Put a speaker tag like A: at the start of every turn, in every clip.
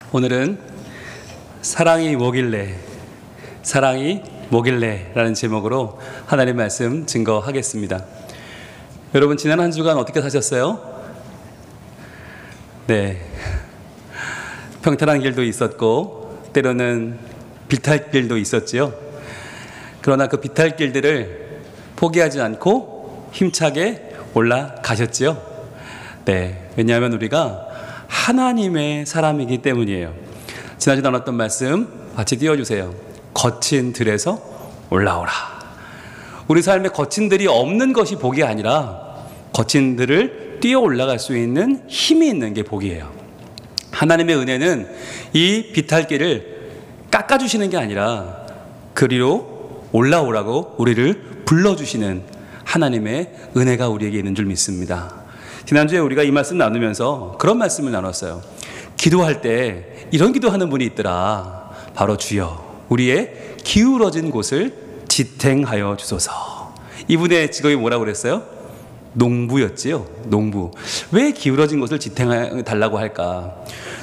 A: 오늘은 사랑이 뭐길래 라는 제목으로 하나님 말씀 증거하겠습니다. 여러분, 지난 한 주간 어떻게 사셨어요? 네, 평탄한 길도 있었고 때로는 비탈길도 있었지요. 그러나 그 비탈길들을 포기하지 않고 힘차게 올라가셨지요. 네, 왜냐하면 우리가 하나님의 사람이기 때문이에요. 지난주 나눴던 말씀 같이 띄워주세요. 거친 들에서 올라오라. 우리 삶에 거친 들이 없는 것이 복이 아니라 거친 들을 뛰어 올라갈 수 있는 힘이 있는 게 복이에요. 하나님의 은혜는 이 비탈길을 깎아주시는 게 아니라 그리로 올라오라고 우리를 불러주시는 하나님의 은혜가 우리에게 있는 줄 믿습니다. 지난주에 우리가 이 말씀 나누면서 그런 말씀을 나눴어요. 기도할 때 이런 기도하는 분이 있더라. 바로 주여, 우리의 기울어진 곳을 지탱하여 주소서. 이분의 직업이 뭐라고 그랬어요? 농부였지요. 농부. 왜 기울어진 곳을 지탱해 달라고 할까?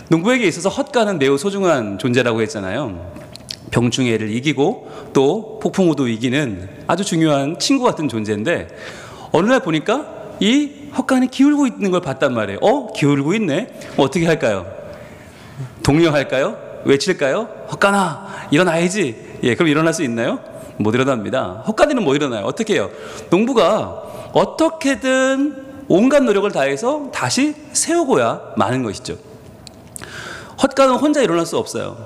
A: 농부에게 있어서 헛간은 매우 소중한 존재라고 했잖아요. 병충해를 이기고 또 폭풍우도 이기는 아주 중요한 친구 같은 존재인데, 어느 날 보니까 이 헛간이 기울고 있는 걸 봤단 말이에요. 기울고 있네. 어떻게 할까요? 독려할까요? 외칠까요? 헛간아, 일어나야지. 그럼 일어날 수 있나요? 못 일어납니다. 헛간이는 못 일어나요. 어떻게 해요? 농부가 어떻게든 온갖 노력을 다해서 다시 세우고야 마는 것이죠. 헛간은 혼자 일어날 수 없어요.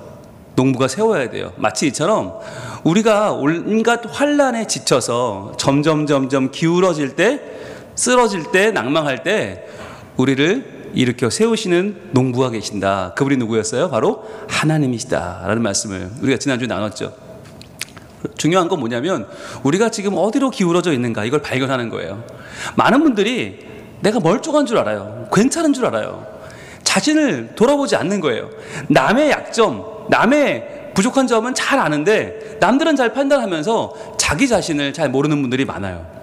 A: 농부가 세워야 돼요. 마치 이처럼 우리가 온갖 환란에 지쳐서 점점 기울어질 때, 쓰러질 때, 낭망할 때 우리를 일으켜 세우시는 농부가 계신다. 그분이 누구였어요? 바로 하나님이시다 라는 말씀을 우리가 지난주에 나눴죠. 중요한 건 뭐냐면 우리가 지금 어디로 기울어져 있는가, 이걸 발견하는 거예요. 많은 분들이 내가 멀쩡한 줄 알아요. 괜찮은 줄 알아요. 자신을 돌아보지 않는 거예요. 남의 약점, 남의 부족한 점은 잘 아는데 남들은 잘 판단하면서 자기 자신을 잘 모르는 분들이 많아요.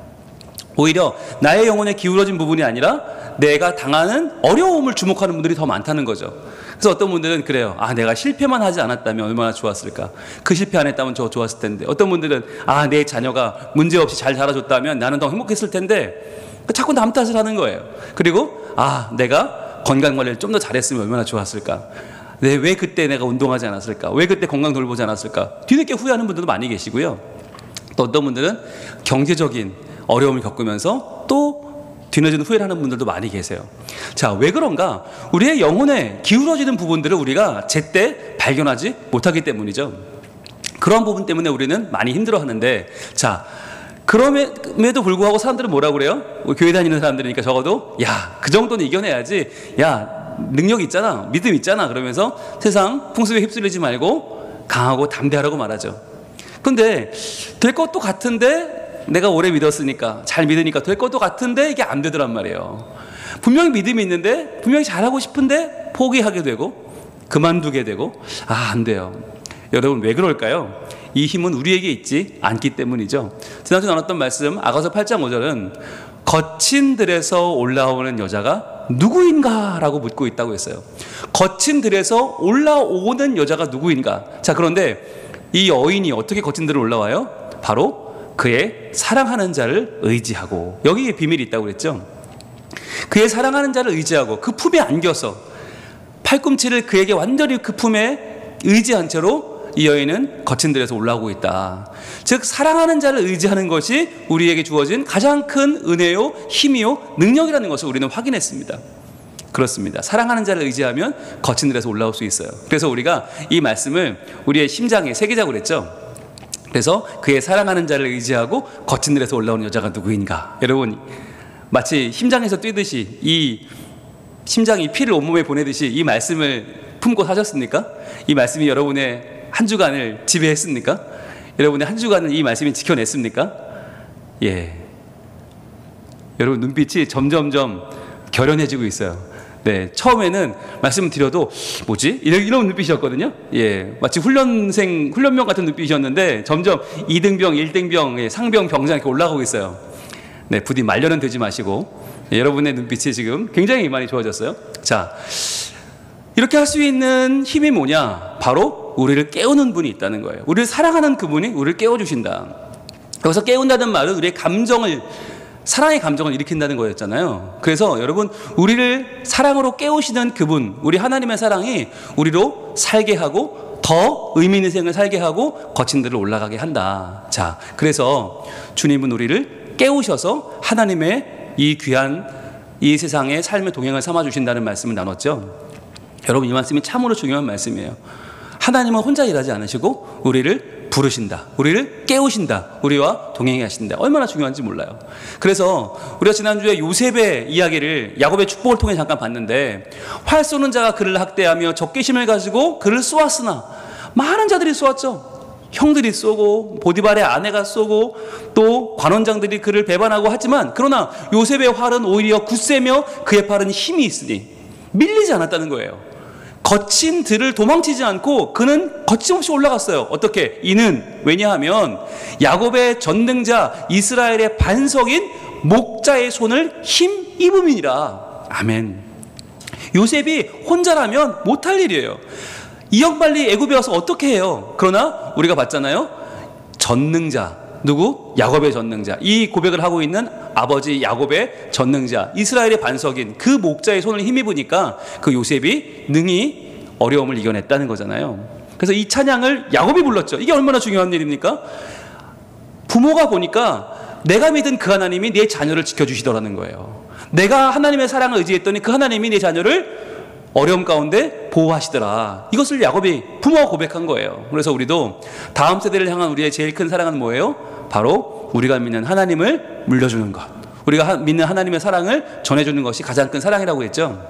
A: 오히려 나의 영혼에 기울어진 부분이 아니라 내가 당하는 어려움을 주목하는 분들이 더 많다는 거죠. 그래서 어떤 분들은 그래요. 내가 실패만 하지 않았다면 얼마나 좋았을까. 그 실패 안 했다면 저 좋았을 텐데. 어떤 분들은 내 자녀가 문제없이 잘 자라줬다면 나는 더 행복했을 텐데. 자꾸 남 탓을 하는 거예요. 그리고 내가 건강관리를 좀 더 잘했으면 얼마나 좋았을까. 왜 그때 내가 운동하지 않았을까. 왜 그때 건강 돌보지 않았을까. 뒤늦게 후회하는 분들도 많이 계시고요. 또 어떤 분들은 경제적인 어려움을 겪으면서 또 뒤늦은 후회를 하는 분들도 많이 계세요. 자, 왜 그런가? 우리의 영혼에 기울어지는 부분들을 우리가 제때 발견하지 못하기 때문이죠. 그런 부분 때문에 우리는 많이 힘들어하는데, 자, 그럼에도 불구하고 사람들은 뭐라고 그래요? 교회 다니는 사람들이니까 적어도 그 정도는 이겨내야지. 능력 있잖아, 믿음 있잖아. 그러면서 세상 풍습에 휩쓸리지 말고 강하고 담대하라고 말하죠. 근데 될 것도 같은데, 내가 오래 믿었으니까, 잘 믿으니까 될 것도 같은데 이게 안 되더란 말이에요. 분명히 믿음이 있는데, 분명히 잘하고 싶은데 포기하게 되고 그만두게 되고 안 돼요. 여러분, 왜 그럴까요? 이 힘은 우리에게 있지 않기 때문이죠. 지난주 나눴던 말씀 아가서 8장 5절은 거친 들에서 올라오는 여자가 누구인가? 라고 묻고 있다고 했어요. 거친 들에서 올라오는 여자가 누구인가? 자, 그런데 이 여인이 어떻게 거친 들을 올라와요? 바로 그의 사랑하는 자를 의지하고, 여기에 비밀이 있다고 그랬죠. 그의 사랑하는 자를 의지하고 그 품에 안겨서 팔꿈치를 그에게 완전히 그 품에 의지한 채로 이 여인은 거친 들에서 올라오고 있다. 즉, 사랑하는 자를 의지하는 것이 우리에게 주어진 가장 큰 은혜요, 힘이요, 능력이라는 것을 우리는 확인했습니다. 그렇습니다. 사랑하는 자를 의지하면 거친 들에서 올라올 수 있어요. 그래서 우리가 이 말씀을 우리의 심장에 새기자고 그랬죠. 그래서 그의 사랑하는 자를 의지하고 거친 들에서 올라오는 여자가 누구인가. 여러분, 마치 심장에서 뛰듯이, 이 심장이 피를 온몸에 보내듯이 이 말씀을 품고 사셨습니까? 이 말씀이 여러분의 한 주간을 지배했습니까? 여러분의 한 주간을 이 말씀이 지켜냈습니까? 여러분, 눈빛이 점점점 결연해지고 있어요. 처음에는 말씀 드려도 뭐지? 이런 눈빛이었거든요. 마치 훈련명 같은 눈빛이었는데 점점 2등병, 1등병, 상병, 병장 이렇게 올라가고 있어요. 부디 말려는 되지 마시고 여러분의 눈빛이 지금 굉장히 많이 좋아졌어요. 자, 이렇게 할 수 있는 힘이 뭐냐? 바로 우리를 깨우는 분이 있다는 거예요. 우리를 사랑하는 그분이 우리를 깨워주신다. 여기서 깨운다는 말은 우리의 감정을, 사랑의 감정을 일으킨다는 거였잖아요. 그래서 여러분, 우리를 사랑으로 깨우시는 그분, 우리 하나님의 사랑이 우리로 살게 하고 더 의미 있는 생을 살게 하고 거친 데를 올라가게 한다. 자, 그래서 주님은 우리를 깨우셔서 하나님의 이 귀한 이 세상의 삶의 동행을 삼아 주신다는 말씀을 나눴죠. 여러분, 이 말씀이 참으로 중요한 말씀이에요. 하나님은 혼자 일하지 않으시고 우리를 부르신다, 우리를 깨우신다, 우리와 동행해 하신다. 얼마나 중요한지 몰라요. 그래서 우리가 지난주에 요셉의 이야기를, 야곱의 축복을 통해 잠깐 봤는데, 활 쏘는 자가 그를 학대하며 적개심을 가지고 그를 쏘았으나, 많은 자들이 쏘았죠. 형들이 쏘고 보디발의 아내가 쏘고 또 관원장들이 그를 배반하고 하지만, 그러나 요셉의 활은 오히려 굳세며 그의 팔은 힘이 있으니 밀리지 않았다는 거예요. 거친 들을 도망치지 않고 그는 거침없이 올라갔어요. 어떻게? 이는 왜냐하면 야곱의 전능자 이스라엘의 반석인 목자의 손을 힘입음이니라. 아멘. 요셉이 혼자라면 못할 일이에요. 2억 빨리 애굽에 와서 어떻게 해요? 그러나 우리가 봤잖아요. 전능자, 누구? 야곱의 전능자. 이 고백을 하고 있는 아버지 야곱의 전능자, 이스라엘의 반석인 그 목자의 손을 힘입으니까 그 요셉이 능히 어려움을 이겨냈다는 거잖아요. 그래서 이 찬양을 야곱이 불렀죠. 이게 얼마나 중요한 일입니까? 부모가 보니까 내가 믿은 그 하나님이 내 자녀를 지켜주시더라는 거예요. 내가 하나님의 사랑을 의지했더니 그 하나님이 내 자녀를 어려움 가운데 보호하시더라. 이것을 야곱이, 부모가 고백한 거예요. 그래서 우리도 다음 세대를 향한 우리의 제일 큰 사랑은 뭐예요? 바로 우리가 믿는 하나님을 물려주는 것, 우리가 믿는 하나님의 사랑을 전해주는 것이 가장 큰 사랑이라고 했죠.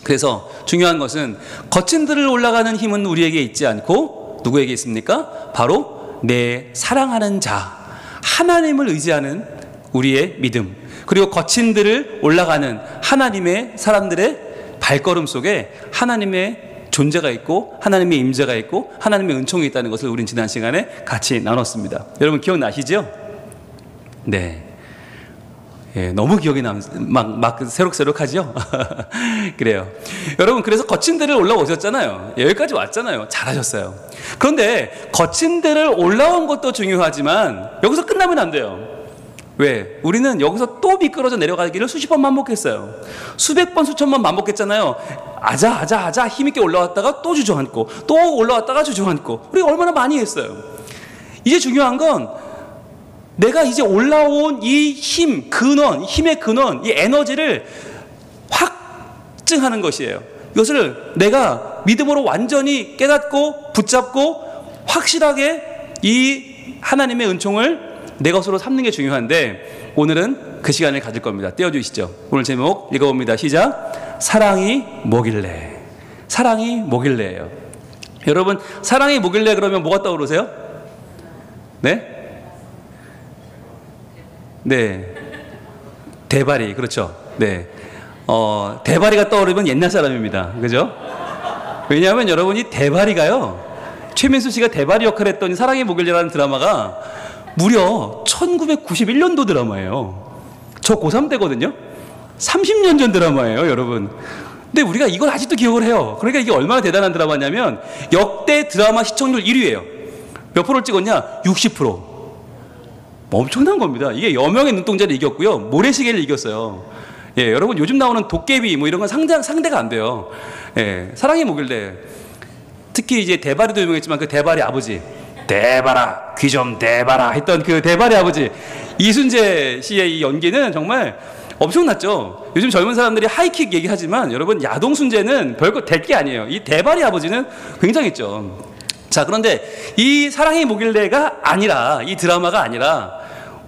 A: 그래서 중요한 것은 거친 들을 올라가는 힘은 우리에게 있지 않고 누구에게 있습니까? 바로 내 사랑하는 자, 하나님을 의지하는 우리의 믿음, 그리고 거친 들을 올라가는 하나님의 사람들의 발걸음 속에 하나님의 존재가 있고 하나님의 임재가 있고 하나님의 은총이 있다는 것을 우린 지난 시간에 같이 나눴습니다. 여러분 기억나시죠? 네. 예, 너무 기억이 막 새록새록하죠? 그래요. 여러분, 그래서 거친 데를 올라오셨잖아요. 여기까지 왔잖아요. 잘하셨어요. 그런데 거친 데를 올라온 것도 중요하지만 여기서 끝나면 안 돼요. 왜? 우리는 여기서 또 미끄러져 내려가기를 수십 번 반복했어요. 수백 번, 수천 번 반복했잖아요. 아자 힘있게 올라왔다가 또 주저앉고 또 올라왔다가 주저앉고, 우리가 얼마나 많이 했어요. 이제 중요한 건 내가 이제 올라온 이 힘, 근원, 힘의 근원, 이 에너지를 확증하는 것이에요. 이것을 내가 믿음으로 완전히 깨닫고 붙잡고 확실하게 이 하나님의 은총을 내 것으로 삼는 게 중요한데, 오늘은 그 시간을 가질 겁니다. 띄워주시죠. 오늘 제목 읽어봅니다. 시작. 사랑이 뭐길래. 사랑이 뭐길래예요. 여러분, 사랑이 뭐길래 그러면 뭐가 떠오르세요? 네? 네. 대바리, 그렇죠. 네. 대바리가 떠오르면 옛날 사람입니다. 그죠? 왜냐하면 여러분, 이 대바리가요, 최민수 씨가 대바리 역할을 했던 사랑이 뭐길래라는 드라마가 무려 1991년도 드라마예요. 저 고3 때거든요. 30년 전 드라마예요, 여러분. 근데 우리가 이걸 아직도 기억을 해요. 그러니까 이게 얼마나 대단한 드라마냐면 역대 드라마 시청률 1위예요. 몇 프로를 찍었냐? 60%. 엄청난 겁니다. 이게 여명의 눈동자를 이겼고요, 모래시계를 이겼어요. 예, 여러분, 요즘 나오는 도깨비 뭐 이런 건 상대가 안 돼요. 예, 사랑이 뭐길래. 특히 이제 대바리도 유명했지만 그 대바리 아버지, 대바라, 귀 좀 대바라 했던 그 대바리 아버지 이순재 씨의 이 연기는 정말 엄청났죠. 요즘 젊은 사람들이 하이킥 얘기하지만 여러분, 야동순재는 별거 될 게 아니에요. 이 대바리 아버지는 굉장했죠. 자, 그런데 이 사랑이 뭐길래가 아니라, 이 드라마가 아니라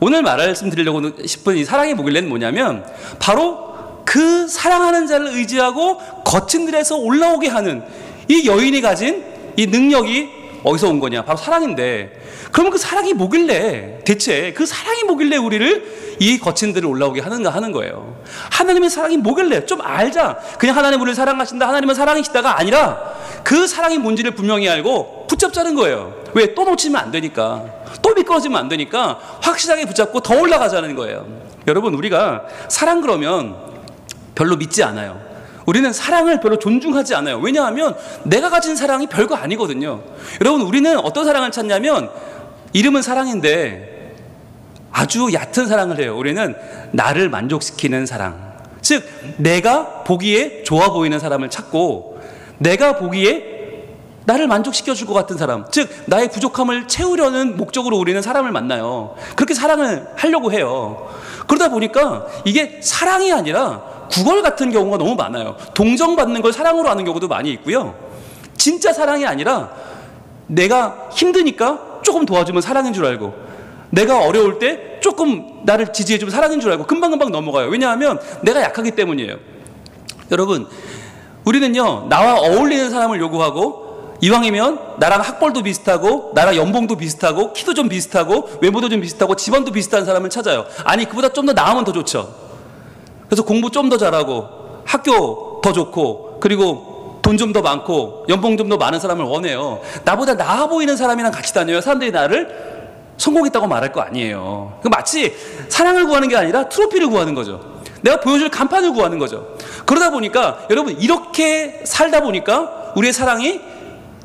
A: 오늘 말씀드리려고 싶은 이 사랑이 뭐길래는 뭐냐면 바로 그 사랑하는 자를 의지하고 거친 들에서 올라오게 하는 이 여인이 가진 이 능력이 어디서 온 거냐? 바로 사랑인데, 그러면 그 사랑이 뭐길래, 대체 그 사랑이 뭐길래 우리를 이 거친 들을 올라오게 하는가 하는 거예요. 하나님의 사랑이 뭐길래 좀 알자. 그냥 하나님 우리를 사랑하신다, 하나님은 사랑이시다가 아니라 그 사랑이 뭔지를 분명히 알고 붙잡자는 거예요. 왜? 또 놓치면 안 되니까, 또 미끄러지면 안 되니까 확실하게 붙잡고 더 올라가자는 거예요. 여러분, 우리가 사랑 그러면 별로 믿지 않아요. 우리는 사랑을 별로 존중하지 않아요. 왜냐하면 내가 가진 사랑이 별거 아니거든요. 여러분, 우리는 어떤 사랑을 찾냐면 이름은 사랑인데 아주 얕은 사랑을 해요. 우리는 나를 만족시키는 사랑. 즉 내가 보기에 좋아 보이는 사람을 찾고 내가 보기에 나를 만족시켜 줄 것 같은 사람, 즉 나의 부족함을 채우려는 목적으로 우리는 사람을 만나요. 그렇게 사랑을 하려고 해요. 그러다 보니까 이게 사랑이 아니라 구걸 같은 경우가 너무 많아요. 동정받는 걸 사랑으로 하는 경우도 많이 있고요. 진짜 사랑이 아니라 내가 힘드니까 조금 도와주면 사랑인 줄 알고, 내가 어려울 때 조금 나를 지지해주면 사랑인 줄 알고 금방금방 넘어가요. 왜냐하면 내가 약하기 때문이에요. 여러분, 우리는요 나와 어울리는 사람을 요구하고, 이왕이면 나랑 학벌도 비슷하고 나랑 연봉도 비슷하고 키도 좀 비슷하고 외모도 좀 비슷하고 집안도 비슷한 사람을 찾아요. 아니 그보다 좀 더 나으면 더 좋죠. 그래서 공부 좀 더 잘하고 학교 더 좋고 그리고 돈 좀 더 많고 연봉 좀 더 많은 사람을 원해요. 나보다 나아 보이는 사람이랑 같이 다녀야 사람들이 나를 성공했다고 말할 거 아니에요. 마치 사랑을 구하는 게 아니라 트로피를 구하는 거죠. 내가 보여줄 간판을 구하는 거죠. 그러다 보니까 여러분, 이렇게 살다 보니까 우리의 사랑이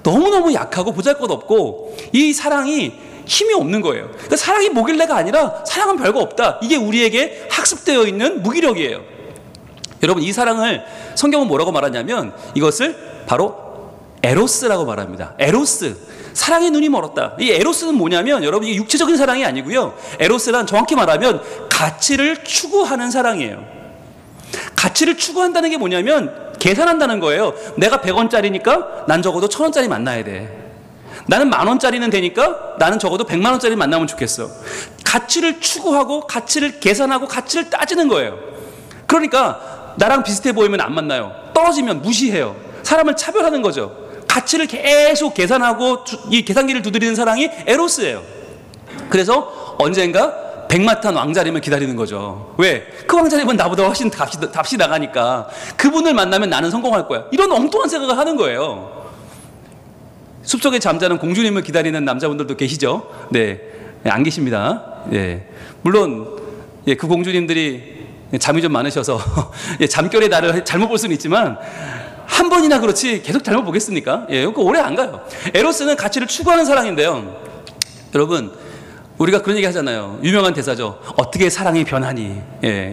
A: 너무너무 약하고 보잘것없고 이 사랑이 힘이 없는 거예요. 그러니까 사랑이 뭐길래가 아니라 사랑은 별거 없다. 이게 우리에게 학습되어 있는 무기력이에요. 여러분, 이 사랑을 성경은 뭐라고 말하냐면 이것을 바로 에로스라고 말합니다. 에로스. 사랑의 눈이 멀었다. 이 에로스는 뭐냐면 여러분, 이게 육체적인 사랑이 아니고요. 에로스란 정확히 말하면 가치를 추구하는 사랑이에요. 가치를 추구한다는 게 뭐냐면 계산한다는 거예요. 내가 100원짜리니까 난 적어도 1000원짜리 만나야 돼. 나는 10,000원짜리는 되니까 나는 적어도 100만원짜리 만나면 좋겠어. 가치를 추구하고 가치를 계산하고 가치를 따지는 거예요. 그러니까 나랑 비슷해 보이면 안 만나요. 떨어지면 무시해요. 사람을 차별하는 거죠. 가치를 계속 계산하고 이 계산기를 두드리는 사랑이 에로스예요. 그래서 언젠가 백마탄 왕자님을 기다리는 거죠. 왜? 그 왕자님은 나보다 훨씬 값이 나가니까 그분을 만나면 나는 성공할 거야. 이런 엉뚱한 생각을 하는 거예요. 숲속에 잠자는 공주님을 기다리는 남자분들도 계시죠? 네, 안 계십니다. 네, 물론 그 공주님들이 잠이 좀 많으셔서 잠결에 나를 잘못 볼 수는 있지만 한 번이나 그렇지 계속 잘못 보겠습니까? 오래 안 가요. 에로스는 가치를 추구하는 사랑인데요. 여러분, 우리가 그런 얘기 하잖아요. 유명한 대사죠. 어떻게 사랑이 변하니?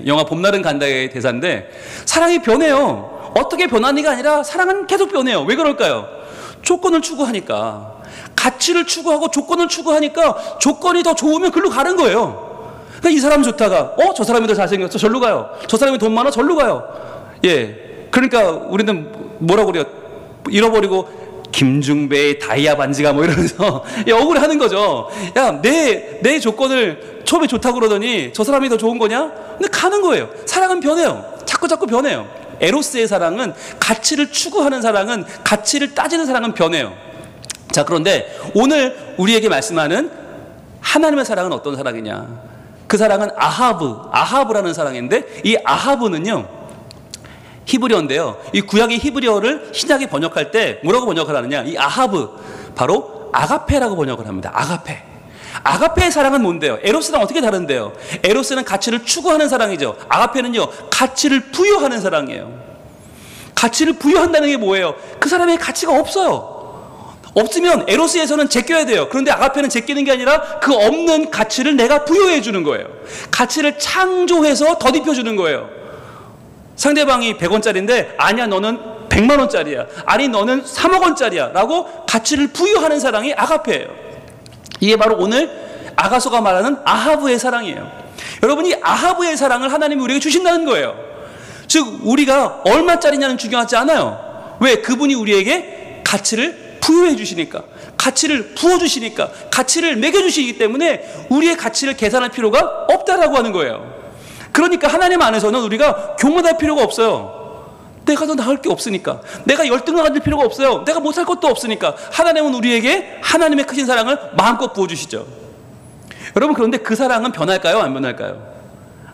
A: 영화 봄날은 간다의 대사인데 사랑이 변해요. 어떻게 변하니가 아니라 사랑은 계속 변해요. 왜 그럴까요? 조건을 추구하니까. 가치를 추구하고 조건을 추구하니까 조건이 더 좋으면 글로 가는 거예요. 그러니까 이 사람 좋다가 저 사람이 더 잘생겼어, 절로 가요. 저 사람이 돈 많아, 절로 가요. 그러니까 우리는 뭐라고 그래요? 잃어버리고 김중배의 다이아 반지가 뭐 이러면서 억울해하는 거죠. 야, 내 조건을 처음에 좋다고 그러더니 저 사람이 더 좋은 거냐? 근데 가는 거예요. 사랑은 변해요. 자꾸 변해요. 에로스의 사랑은, 가치를 추구하는 사랑은, 가치를 따지는 사랑은 변해요. 자, 그런데 오늘 우리에게 말씀하는 하나님의 사랑은 어떤 사랑이냐? 그 사랑은 아하브라는 사랑인데, 이 아하브는요 히브리어인데요. 이 구약의 히브리어를 신약에 번역할 때 뭐라고 번역을 하느냐? 이 아하브, 바로 아가페라고 번역을 합니다. 아가페. 아가페의 사랑은 뭔데요? 에로스랑 어떻게 다른데요? 에로스는 가치를 추구하는 사랑이죠. 아가페는요, 가치를 부여하는 사랑이에요. 가치를 부여한다는 게 뭐예요? 그 사람의 가치가 없어요. 없으면 에로스에서는 제껴야 돼요. 그런데 아가페는 제끼는 게 아니라 그 없는 가치를 내가 부여해 주는 거예요. 가치를 창조해서 덧입혀 주는 거예요. 상대방이 100원짜리인데 아니야, 너는 100만원짜리야. 아니, 너는 3억 원짜리야. 라고 가치를 부여하는 사랑이 아가페예요. 이게 바로 오늘 아가서가 말하는 아하브의 사랑이에요. 여러분, 이 아하브의 사랑을 하나님이 우리에게 주신다는 거예요. 즉 우리가 얼마짜리냐는 중요하지 않아요. 왜? 그분이 우리에게 가치를 부여해 주시니까, 가치를 부어주시니까, 가치를 매겨주시기 때문에 우리의 가치를 계산할 필요가 없다라고 하는 거예요. 그러니까 하나님 안에서는 우리가 교만할 필요가 없어요. 내가 더 나을 게 없으니까. 내가 열등을 가질 필요가 없어요. 내가 못할 것도 없으니까. 하나님은 우리에게 하나님의 크신 사랑을 마음껏 부어주시죠. 여러분, 그런데 그 사랑은 변할까요? 안 변할까요?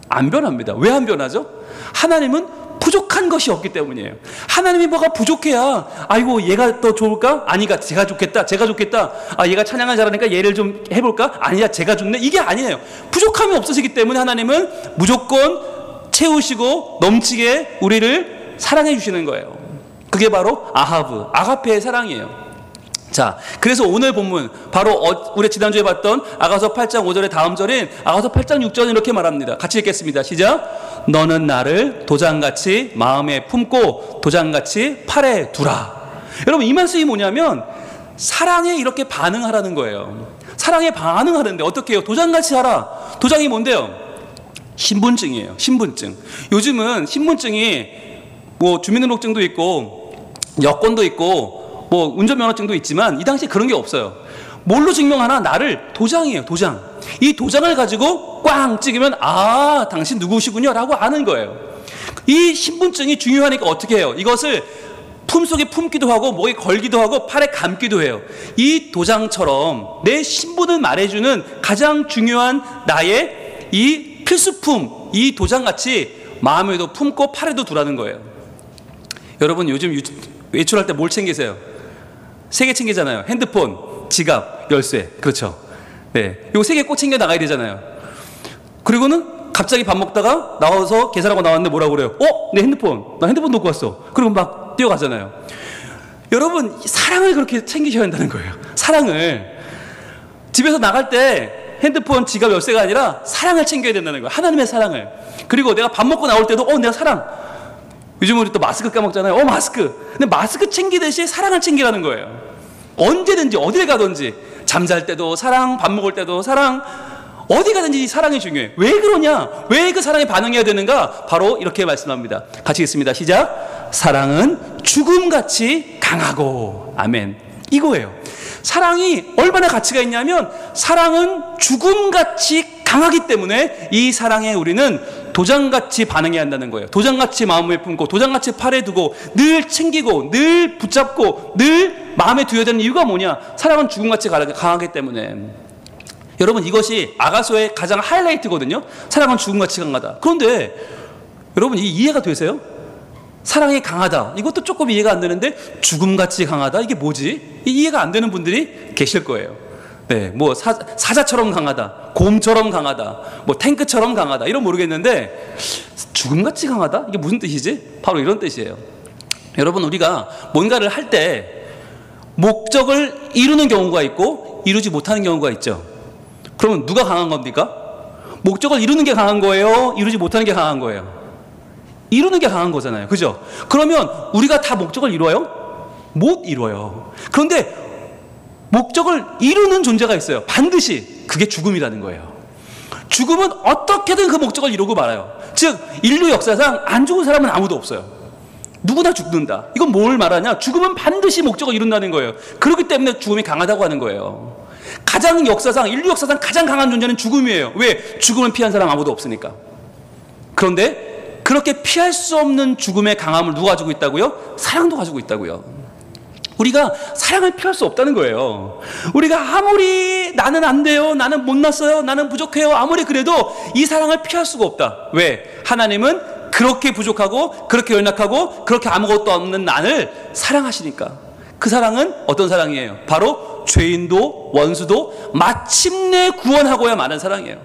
A: 안 변합니다. 왜 안 변하죠? 하나님은 부족한 것이 없기 때문이에요. 하나님이 뭐가 부족해야 아이고 얘가 더 좋을까? 아니가 제가 좋겠다. 얘가 찬양을 잘하니까 얘를 좀 해볼까? 아니야, 제가 좋네. 이게 아니에요. 부족함이 없으시기 때문에 하나님은 무조건 채우시고 넘치게 우리를 사랑해 주시는 거예요. 그게 바로 아가페의 사랑이에요. 자, 그래서 오늘 본문 바로 우리 지난주에 봤던 아가서 8장 5절의 다음 절인 아가서 8장 6절은 이렇게 말합니다. 같이 읽겠습니다. 시작. 너는 나를 도장같이 마음에 품고 도장같이 팔에 두라. 여러분, 이 말씀이 뭐냐면 사랑에 이렇게 반응하라는 거예요. 사랑에 반응하는데 어떻게 해요? 도장같이 하라. 도장이 뭔데요? 신분증이에요. 신분증. 요즘은 신분증이 뭐 주민등록증도 있고 여권도 있고 뭐 운전면허증도 있지만 이 당시에 그런 게 없어요. 뭘로 증명하나? 나를 도장이에요. 도장. 이 도장을 가지고 꽝 찍으면 아, 당신 누구시군요 라고 아는 거예요. 이 신분증이 중요하니까 어떻게 해요? 이것을 품속에 품기도 하고 목에 걸기도 하고 팔에 감기도 해요. 이 도장처럼 내 신분을 말해주는 가장 중요한 나의 이 필수품, 이 도장같이 마음에도 품고 팔에도 두라는 거예요. 여러분, 요즘 외출할 때 뭘 챙기세요? 3개 챙기잖아요. 핸드폰, 지갑, 열쇠. 그렇죠. 네, 이거 3개 꼭 챙겨 나가야 되잖아요. 그리고는 갑자기 밥 먹다가 나와서 계산하고 나왔는데 뭐라고 그래요? 내 핸드폰. 나 핸드폰 놓고 왔어. 그리고 막 뛰어가잖아요. 여러분, 사랑을 그렇게 챙기셔야 한다는 거예요. 사랑을. 집에서 나갈 때 핸드폰, 지갑, 열쇠가 아니라 사랑을 챙겨야 된다는 거예요. 하나님의 사랑을. 그리고 내가 밥 먹고 나올 때도 내가 사랑. 요즘 우리 또 마스크 까먹잖아요. 마스크. 근데 마스크 챙기듯이 사랑을 챙기라는 거예요. 언제든지 어딜 가든지 잠잘 때도 사랑, 밥 먹을 때도 사랑, 어디 가든지 이 사랑이 중요해. 왜 그러냐? 왜 그 사랑에 반응해야 되는가? 바로 이렇게 말씀합니다. 같이 읽습니다. 시작. 사랑은 죽음같이 강하고. 아멘. 이거예요. 사랑이 얼마나 가치가 있냐면 사랑은 죽음같이 강하기 때문에 이 사랑에 우리는 도장같이 반응해야 한다는 거예요. 도장같이 마음에 품고 도장같이 팔에 두고 늘 챙기고 늘 붙잡고 늘 마음에 두어야 되는 이유가 뭐냐? 사랑은 죽음같이 강하기 때문에. 여러분, 이것이 아가서의 가장 하이라이트거든요. 사랑은 죽음같이 강하다. 그런데 여러분, 이 이해가 되세요? 사랑이 강하다. 이것도 조금 이해가 안 되는데 죽음같이 강하다. 이게 뭐지? 이해가 안 되는 분들이 계실 거예요. 네, 뭐 사자처럼 강하다, 곰처럼 강하다, 뭐 탱크처럼 강하다 이런 모르겠는데 죽음같이 강하다? 이게 무슨 뜻이지? 바로 이런 뜻이에요. 여러분, 우리가 뭔가를 할 때 목적을 이루는 경우가 있고 이루지 못하는 경우가 있죠. 그러면 누가 강한 겁니까? 목적을 이루는 게 강한 거예요? 이루지 못하는 게 강한 거예요? 이루는 게 강한 거잖아요. 그죠? 그러면 우리가 다 목적을 이루어요? 못 이루어요. 그런데 목적을 이루는 존재가 있어요. 반드시. 그게 죽음이라는 거예요. 죽음은 어떻게든 그 목적을 이루고 말아요. 즉 인류 역사상 안 죽은 사람은 아무도 없어요. 누구나 죽는다. 이건 뭘 말하냐? 죽음은 반드시 목적을 이룬다는 거예요. 그렇기 때문에 죽음이 강하다고 하는 거예요. 가장 역사상, 인류 역사상 가장 강한 존재는 죽음이에요. 왜? 죽음을 피한 사람 아무도 없으니까. 그런데 그렇게 피할 수 없는 죽음의 강함을 누가 가지고 있다고요? 사랑도 가지고 있다고요. 우리가 사랑을 피할 수 없다는 거예요. 우리가 아무리 나는 안 돼요, 나는 못났어요, 나는 부족해요, 아무리 그래도 이 사랑을 피할 수가 없다. 왜? 하나님은 그렇게 부족하고 그렇게 연약하고 그렇게 아무것도 없는 나를 사랑하시니까. 그 사랑은 어떤 사랑이에요? 바로 죄인도 원수도 마침내 구원하고야 마는 사랑이에요.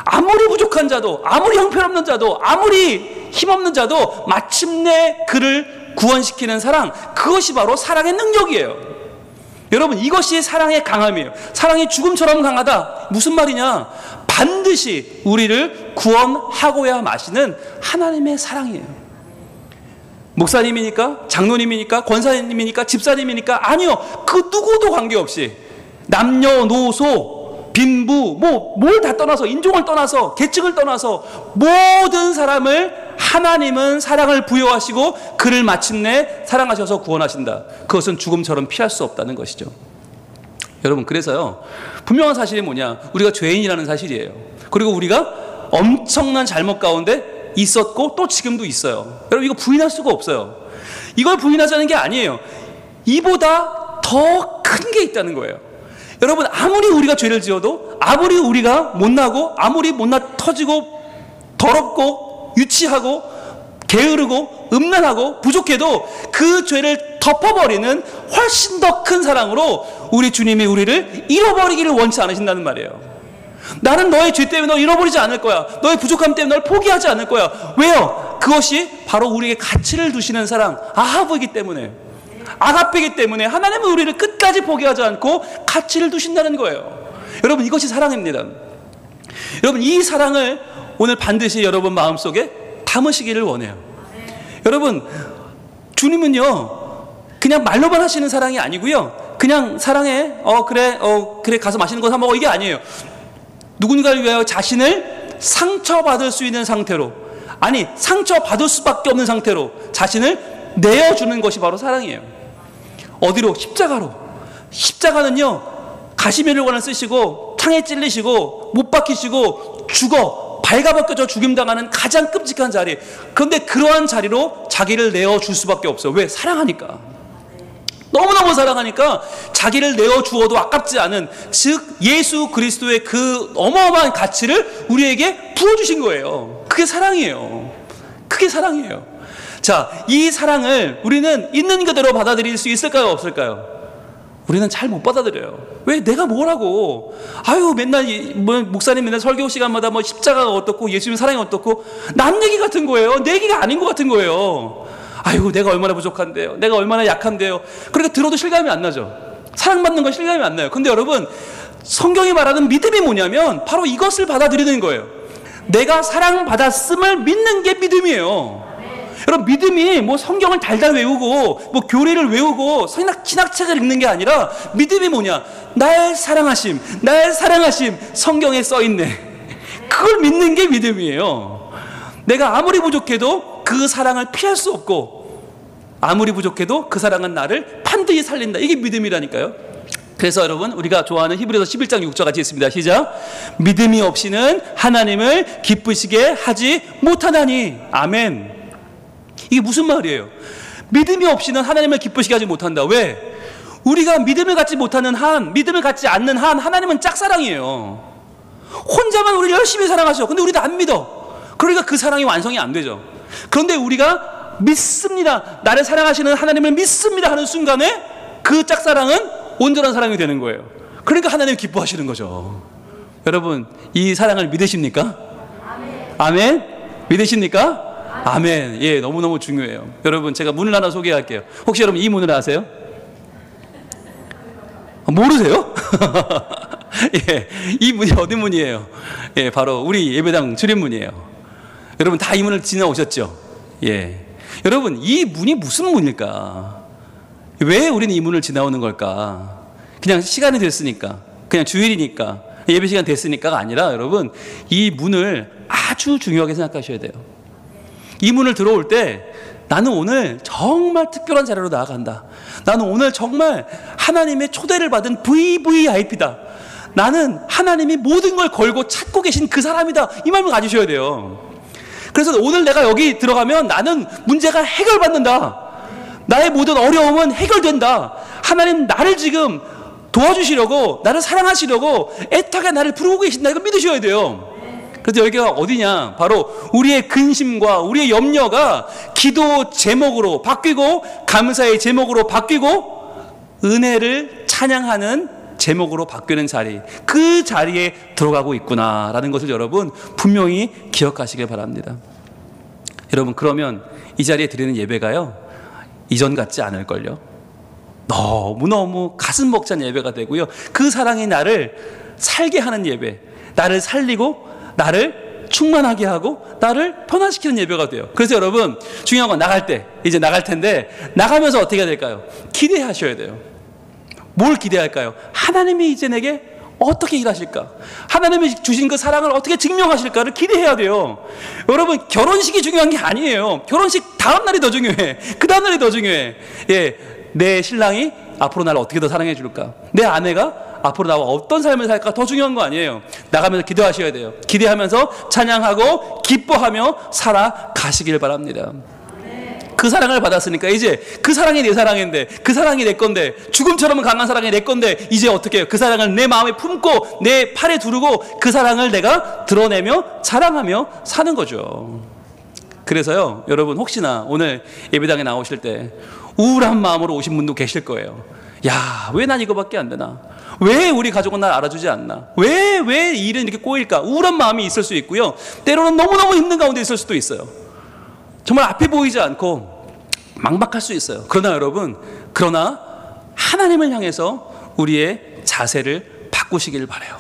A: 아무리 부족한 자도, 아무리 형편없는 자도, 아무리 힘없는 자도 마침내 그를 구원시키는 사랑, 그것이 바로 사랑의 능력이에요. 여러분, 이것이 사랑의 강함이에요. 사랑이 죽음처럼 강하다. 무슨 말이냐? 반드시 우리를 구원하고야 마시는 하나님의 사랑이에요. 목사님이니까, 장로님이니까, 권사님이니까, 집사님이니까, 아니요. 그 누구도 관계없이 남녀노소, 빈부, 뭘 다 떠나서, 인종을 떠나서, 계층을 떠나서 모든 사람을 하나님은 사랑을 부여하시고 그를 마침내 사랑하셔서 구원하신다. 그것은 죽음처럼 피할 수 없다는 것이죠. 여러분, 그래서요, 분명한 사실이 뭐냐? 우리가 죄인이라는 사실이에요. 그리고 우리가 엄청난 잘못 가운데 있었고 또 지금도 있어요. 여러분, 이거 부인할 수가 없어요. 이걸 부인하자는 게 아니에요. 이보다 더 큰 게 있다는 거예요. 여러분, 아무리 우리가 죄를 지어도, 아무리 우리가 못나고, 아무리 못나 터지고 더럽고 유치하고 게으르고 음란하고 부족해도 그 죄를 덮어버리는 훨씬 더 큰 사랑으로 우리 주님이 우리를 잃어버리기를 원치 않으신다는 말이에요. 나는 너의 죄 때문에 널 잃어버리지 않을 거야. 너의 부족함 때문에 널 포기하지 않을 거야. 왜요? 그것이 바로 우리에게 가치를 두시는 사랑, 아하브이기 때문에, 아가페이기 때문에 하나님은 우리를 끝까지 포기하지 않고 가치를 두신다는 거예요. 여러분, 이것이 사랑입니다. 여러분, 이 사랑을 오늘 반드시 여러분 마음속에 담으시기를 원해요. 여러분, 주님은요 그냥 말로만 하시는 사랑이 아니고요, 그냥 사랑해, 그래 가서 맛있는 거 사 먹어, 이게 아니에요. 누군가를 위하여 자신을 상처받을 수 있는 상태로, 아니 상처받을 수밖에 없는 상태로 자신을 내어주는 것이 바로 사랑이에요. 어디로? 십자가로. 십자가는요 가시면류관을 쓰시고 창에 찔리시고 못 박히시고 죽어 발가벗겨져 죽임당하는 가장 끔찍한 자리. 그런데 그러한 자리로 자기를 내어줄 수밖에 없어요. 왜? 사랑하니까. 너무너무 사랑하니까 자기를 내어주어도 아깝지 않은, 즉 예수 그리스도의 그 어마어마한 가치를 우리에게 부어주신 거예요. 그게 사랑이에요. 그게 사랑이에요. 자, 이 사랑을 우리는 있는 그대로 받아들일 수 있을까요? 없을까요? 우리는 잘 못 받아들여요. 왜? 내가 뭐라고? 아유, 맨날 목사님 맨날 설교 시간마다 뭐 십자가가 어떻고 예수님 사랑이 어떻고, 남 얘기 같은 거예요. 내 얘기가 아닌 것 같은 거예요. 아유, 내가 얼마나 부족한데요. 내가 얼마나 약한데요. 그러니까 들어도 실감이 안 나죠. 사랑받는 건 실감이 안 나요. 근데 여러분, 성경이 말하는 믿음이 뭐냐면 바로 이것을 받아들이는 거예요. 내가 사랑받았음을 믿는 게 믿음이에요. 여러분, 믿음이 뭐 성경을 달달 외우고 뭐 교리를 외우고 신학책을 읽는 게 아니라, 믿음이 뭐냐? 날 사랑하심, 날 사랑하심, 성경에 써있네. 그걸 믿는 게 믿음이에요. 내가 아무리 부족해도 그 사랑을 피할 수 없고, 아무리 부족해도 그 사랑은 나를 반드시 살린다. 이게 믿음이라니까요. 그래서 여러분, 우리가 좋아하는 히브리서 11장 6절 같이 있습니다. 시작. 믿음이 없이는 하나님을 기쁘시게 하지 못하나니. 아멘. 이게 무슨 말이에요? 믿음이 없이는 하나님을 기쁘시게 하지 못한다. 왜? 우리가 믿음을 갖지 못하는 한, 믿음을 갖지 않는 한, 하나님은 짝사랑이에요. 혼자만 우리를 열심히 사랑하셔. 근데 우리도 안 믿어. 그러니까 그 사랑이 완성이 안 되죠. 그런데 우리가 믿습니다, 나를 사랑하시는 하나님을 믿습니다 하는 순간에 그 짝사랑은 온전한 사랑이 되는 거예요. 그러니까 하나님이 기뻐하시는 거죠. 여러분, 이 사랑을 믿으십니까? 아멘. 아멘? 믿으십니까? 아멘. 예, 너무너무 중요해요. 여러분, 제가 문을 하나 소개할게요. 혹시 여러분 이 문을 아세요? 모르세요? 예, 이 문이 어디 문이에요? 예, 바로 우리 예배당 출입문이에요. 여러분 다 이 문을 지나오셨죠? 예. 여러분, 이 문이 무슨 문일까? 왜 우리는 이 문을 지나오는 걸까? 그냥 시간이 됐으니까, 그냥 주일이니까, 예배 시간 됐으니까가 아니라, 여러분, 이 문을 아주 중요하게 생각하셔야 돼요. 이 문을 들어올 때 나는 오늘 정말 특별한 자리로 나아간다. 나는 오늘 정말 하나님의 초대를 받은 VVIP다. 나는 하나님이 모든 걸 걸고 찾고 계신 그 사람이다. 이 마음을 가지셔야 돼요. 그래서 오늘 내가 여기 들어가면 나는 문제가 해결받는다. 나의 모든 어려움은 해결된다. 하나님 나를 지금 도와주시려고, 나를 사랑하시려고 애타게 나를 부르고 계신다. 이거 믿으셔야 돼요. 그래서 여기가 어디냐? 바로 우리의 근심과 우리의 염려가 기도 제목으로 바뀌고, 감사의 제목으로 바뀌고, 은혜를 찬양하는 제목으로 바뀌는 자리, 그 자리에 들어가고 있구나라는 것을 여러분 분명히 기억하시길 바랍니다. 여러분, 그러면 이 자리에 드리는 예배가요, 이전 같지 않을걸요. 너무너무 가슴 벅찬 예배가 되고요, 그 사랑이 나를 살게 하는 예배, 나를 살리고 나를 충만하게 하고 나를 변화시키는 예배가 돼요. 그래서 여러분, 중요한 건 나갈 때, 이제 나갈 텐데, 나가면서 어떻게 해야 될까요? 기대하셔야 돼요. 뭘 기대할까요? 하나님이 이제 내게 어떻게 일하실까? 하나님이 주신 그 사랑을 어떻게 증명하실까를 기대해야 돼요. 여러분, 결혼식이 중요한 게 아니에요. 결혼식 다음 날이 더 중요해. 그 다음 날이 더 중요해. 예, 내 신랑이 앞으로 나를 어떻게 더 사랑해 줄까? 내 아내가 앞으로 나와 어떤 삶을 살까? 더 중요한 거 아니에요. 나가면서 기도하셔야 돼요. 기대하면서 찬양하고 기뻐하며 살아가시길 바랍니다. 그 사랑을 받았으니까 이제 그 사랑이 내 사랑인데, 그 사랑이 내 건데, 죽음처럼 강한 사랑이 내 건데, 이제 어떻게 해요? 그 사랑을 내 마음에 품고 내 팔에 두르고 그 사랑을 내가 드러내며 자랑하며 사는 거죠. 그래서요, 여러분, 혹시나 오늘 예배당에 나오실 때 우울한 마음으로 오신 분도 계실 거예요. 야, 왜 난 이거밖에 안 되나? 왜 우리 가족은 날 알아주지 않나? 왜 이 일은 이렇게 꼬일까? 우울한 마음이 있을 수 있고요. 때로는 너무너무 힘든 가운데 있을 수도 있어요. 정말 앞에 보이지 않고 막막할 수 있어요. 그러나 여러분, 그러나 하나님을 향해서 우리의 자세를 바꾸시길 바라요.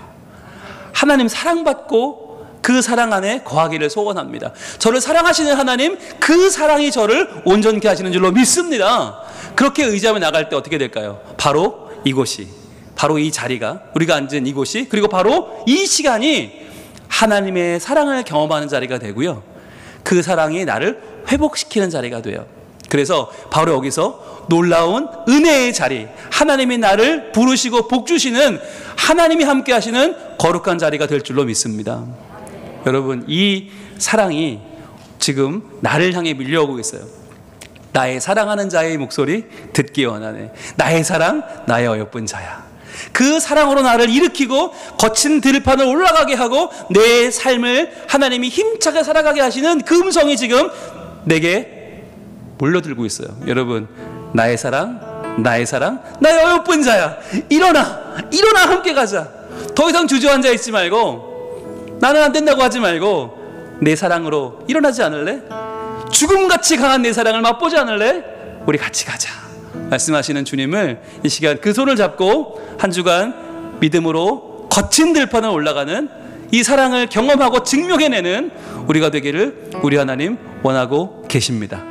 A: 하나님 사랑받고 그 사랑 안에 거하기를 소원합니다. 저를 사랑하시는 하나님, 그 사랑이 저를 온전케 하시는 줄로 믿습니다. 그렇게 의지하며 나갈 때 어떻게 될까요? 바로 이곳이, 바로 이 자리가, 우리가 앉은 이곳이, 그리고 바로 이 시간이 하나님의 사랑을 경험하는 자리가 되고요. 그 사랑이 나를 회복시키는 자리가 돼요. 그래서 바로 여기서 놀라운 은혜의 자리, 하나님이 나를 부르시고 복 주시는, 하나님이 함께 하시는 거룩한 자리가 될 줄로 믿습니다. 여러분, 이 사랑이 지금 나를 향해 밀려오고 있어요. 나의 사랑하는 자의 목소리 듣기 원하네. 나의 사랑, 나의 어여쁜 자야. 그 사랑으로 나를 일으키고 거친 들판을 올라가게 하고 내 삶을 하나님이 힘차게 살아가게 하시는 그 음성이 지금 내게 몰려들고 있어요. 여러분, 나의 사랑, 나의 사랑, 나의 어여쁜 자야. 일어나, 일어나, 함께 가자. 더 이상 주저앉아 있지 말고, 나는 안 된다고 하지 말고 내 사랑으로 일어나지 않을래? 죽음같이 강한 내 사랑을 맛보지 않을래? 우리 같이 가자 말씀하시는 주님을 이 시간 그 손을 잡고 한 주간 믿음으로 거친 들판을 올라가는 이 사랑을 경험하고 증명해내는 우리가 되기를 우리 하나님 원하고 계십니다.